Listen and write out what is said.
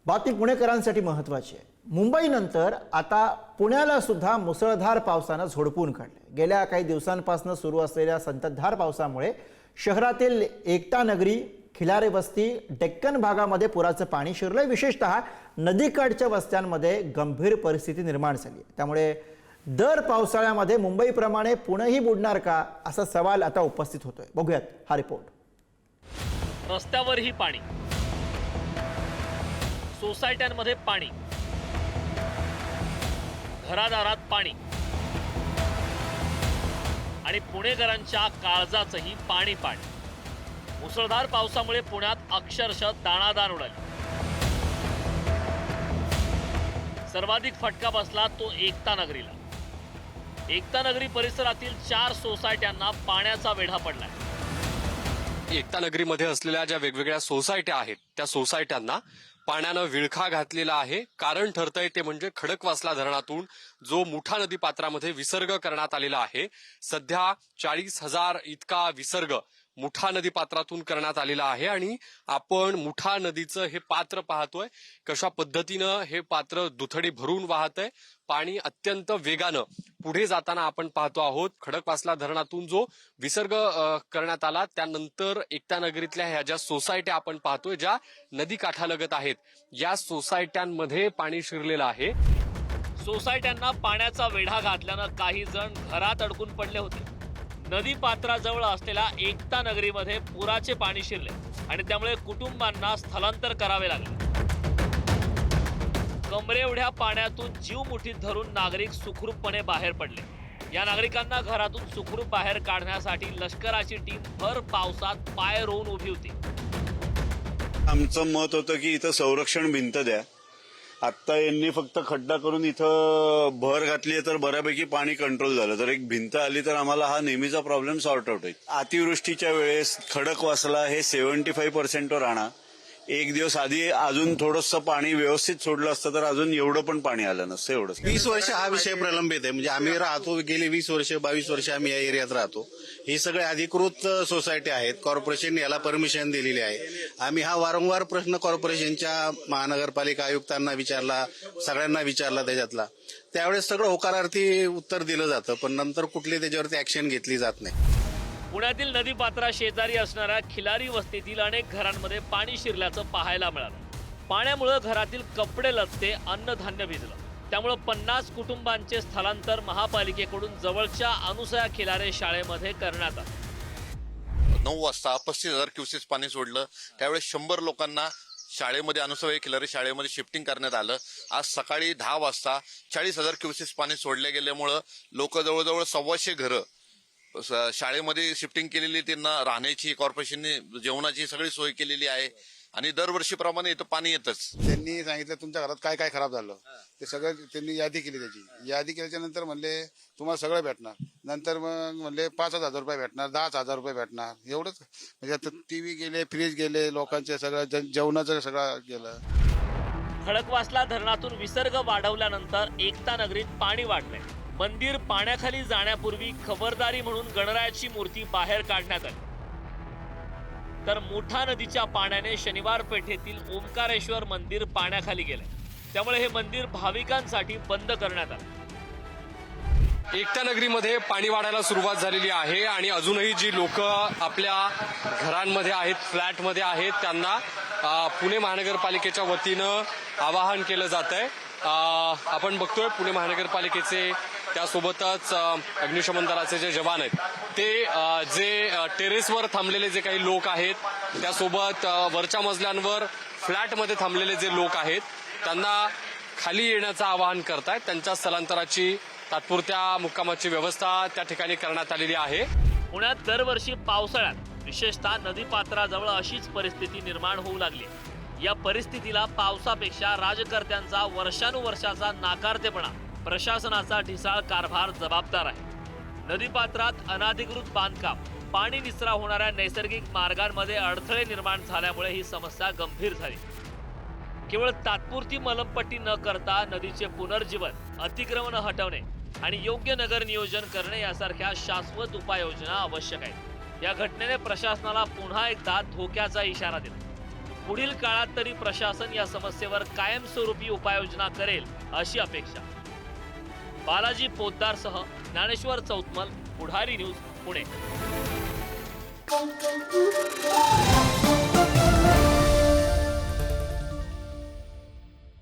बातमी पुणेकरांसाठी महत्त्वाची आहे। मुंबईनंतर आता पुण्याला सुद्धा मुसळधार पावसानं झोडपून काढले। गेल्या काही दिवसांपासून सुरू असलेल्या संततधार पावसामुळे शहरातील एकता नगरी, खिलारे वस्ती, डेक्कन भागामध्ये पुराचं पाणी शिरलंय। विशेषतः नदीकाठच्या वस्त्यांमध्ये गंभीर परिस्थिती निर्माण झाली आहे। त्यामुळे दर पावसाळ्यामध्ये मुंबईप्रमाणे पुणेही बुडणार का असा सवाल आता उपस्थित होतोय। बघूयात हा रिपोर्ट। रस्त्यावरही पाणी, सोसायट्यांमध्ये पाणी, घरादारात पाणी आणि पुणेकरांच्या काळजाचंही पाणी पाणी। मुसळधार पावसामुळे पुण्यात अक्षरशः दाणादाण उडाली। सर्वाधिक फटका बसला तो एकता नगरीला। एकता नगरी परिसरातील 4 सोसायट्यांना पाण्याचा वेढा पडलाय। एकता नगरीमध्ये असलेल्या ज्या वेगवेगळ्या सोसायट्या आहेत त्या सोसायट्यांना पाण्यानं विळखा घातलेला आहे। कारण ठरतंय ते म्हणजे खडकवासला धरणातून जो मुठा नदी पात्रामध्ये विसर्ग करण्यात आलेला आहे। सध्या 40,000 इतका विसर्ग मुठा नदी पात्रातून करण्यात आलेला आहे आणि आपण मुठा नदीचं हे पात्र पाहतोय कशा पद्धतीनं हे पात्र दुथडी भरून वाहतंय। पाणी अत्यंत वेगानं पुढे जाताना आपण पाहतो आहोत। खडकवासला धरणातून जो विसर्ग करण्यात आला त्यानंतर एकता नगरीतल्या ह्या ज्या सोसायट्या आपण पाहतोय ज्या नदी काठालगत आहेत या सोसायट्यांमध्ये पाणी शिरलेलं आहे। सोसायट्यांना पाण्याचा वेढा घातल्यानं काही जण घरात अडकून पडले होते। नदी पात्राजवळ असलेल्या एकता नगरीमध्ये पुराचे पाणी शिरले आणि त्यामुळे कुटुंबांना स्थलांतर करावे लागले। कमरे एवढ्या पाण्यातून जीव मुठीत धरून नागरिक सुखरूपपणे बाहेर पडले। या नागरिकांना घरातून सुखरूप बाहेर काढण्यासाठी लष्कराची टीम भर पावसात पाय रोवून उभी होती। आमचं मत होतं की इथं संरक्षण भिंत द्या। आता यांनी फक्त खड्डा करून इथं भर घातली तर बऱ्यापैकी पाणी कंट्रोल झालं, तर एक भिंत आली तर आम्हाला हा नेहमीचा प्रॉब्लेम सॉर्ट आउट होईल। अतिवृष्टीच्या वेळेस खडकवासला हे 75% वर आणा। एक दिवस आधी अजून थोडंसं पाणी व्यवस्थित सोडलं असतं तर अजून एवढं पण पाणी आलं नसतं। एवढंच 20 वर्ष हा विषय प्रलंबित आहे। म्हणजे आम्ही राहतो, गेली 20 वर्ष 22 वर्ष आम्ही या एरियात राहतो। ही सगळे अधिकृत सोसायटी आहेत। कॉर्पोरेशन याला परमिशन दिलेली आहे। आम्ही हा वारंवार प्रश्न कॉर्पोरेशनच्या महानगरपालिका आयुक्तांना विचारला, सगळ्यांना विचारला त्याच्यातला। त्यावेळेस सगळं होकारार्थी उत्तर दिलं जातं पण नंतर कुठली त्याच्यावरती ऍक्शन घेतली जात नाही। पुण्यातील नदीपात्रा शेजारी असणाऱ्या खिलारी वस्तीतील अनेक घरांमध्ये पाणी शिरल्याचं पाहायला मिळालं। पाण्यामुळे घरातील कपडे लत्ते, अन्नधान्य भिजलं। त्यामुळे 50 कुटुंबांचे स्थलांतर महापालिकेकडून जवळच्या अनुसया खिलारे शाळेमध्ये करण्यात आलं। 9 वाजता 35,000 क्युसेस पाणी सोडलं। त्यावेळेस 100 लोकांना शाळेमध्ये अनुसया खिलारे शाळेमध्ये शिफ्टिंग करण्यात आलं। आज सकाळी 10 वाजता 40,000 क्युसेस पाणी सोडले गेल्यामुळं लोक जवळजवळ 125 घरं शाळेमध्ये शिफ्टिंग केलेली, त्यांना राहण्याची कॉर्पोरेशनने जेवणाची सगळी सोय केलेली आहे आणि दरवर्षीप्रमाणे इथं पाणी येतच। त्यांनी सांगितलं तुमच्या घरात काय काय खराब झालं ते सगळं त्यांनी यादी केली। त्याची यादी केल्याच्या नंतर म्हणले तुम्हाला सगळं भेटणार। नंतर मग म्हणले 5,000 रुपये भेटणार, 10,000 रुपये भेटणार। एवढंच म्हणजे आता टीव्ही गेले, फ्रीज गेले, लोकांचे सगळं जेवणाचं सगळं गेलं। खडकवासला धरणातून विसर्ग वाढवल्यानंतर एकता नगरीत पाणी वाढलंय। मंदिर पाण्याखाली जाण्यापूर्वी खबरदारी म्हणून गणरायाची मूर्ती बाहेर काढण्यात आली। तर मुठा नदीच्या पाण्याने शनिवार पेठेतील ओंकारेश्वर मंदिर पाण्याखाली गेले। त्यामुळे हे मंदिर भाविकांसाठी बंद करण्यात आले। एकता नगरीमध्ये पाणी वाढायला सुरुवात झालेली आहे आणि अजूनही जी लोक आपल्या घरांमध्ये आहेत, फ्लॅटमध्ये आहेत, त्यांना पुणे महानगरपालिकेच्या वतीनं आवाहन केलं जात आहे। आपण बघतोय पुणे महानगरपालिकेचे त्यासोबतच अग्निशमन दलाचे जे जवान आहेत ते जे टेरेसवर थांबलेले जे काही लोक आहेत त्यासोबत वरच्या मजल्यांवर फ्लॅटमध्ये थांबलेले जे लोक आहेत त्यांना खाली येण्याचं आवाहन करतायत। त्यांच्या स्थलांतराची तात्पुरत्या मुक्कामाची व्यवस्था त्या ठिकाणी करण्यात आलेली आहे। पुण्यात दरवर्षी पावसाळ्यात विशेषतः नदीपात्राजवळ अशीच परिस्थिती निर्माण होऊ लागली। या परिस्थितीला पावसापेक्षा राजकर्त्यांचा वर्षानुवर्षाचा नाकारतेपणा, प्रशासनाचा ढिसाळ कारभार जबाबदार आहे। नदीपात्रात अनधिकृत बांधकाम, पाणी निचरा होणाऱ्या नैसर्गिक मार्गांमध्ये अडथळे निर्माण झाल्यामुळे ही समस्या गंभीर झाली। केवळ तात्पुरती मलमपट्टी न करता नदीचे पुनर्जीवन, अतिक्रमण हटवणे आणि योग्य नगर नियोजन करणे यासारख्या शाश्वत उपाययोजना आवश्यक आहेत। या घटनेने प्रशासनाला पुन्हा एकदा धोक्याचा इशारा दिला। पुढील काळात तरी प्रशासन या समस्येवर कायमस्वरूपी उपाययोजना करेल अशी अपेक्षा. बालाजी पोद्दारसह ज्ञानेश्वर चौतमल, पुढारी न्यूज, पुणे.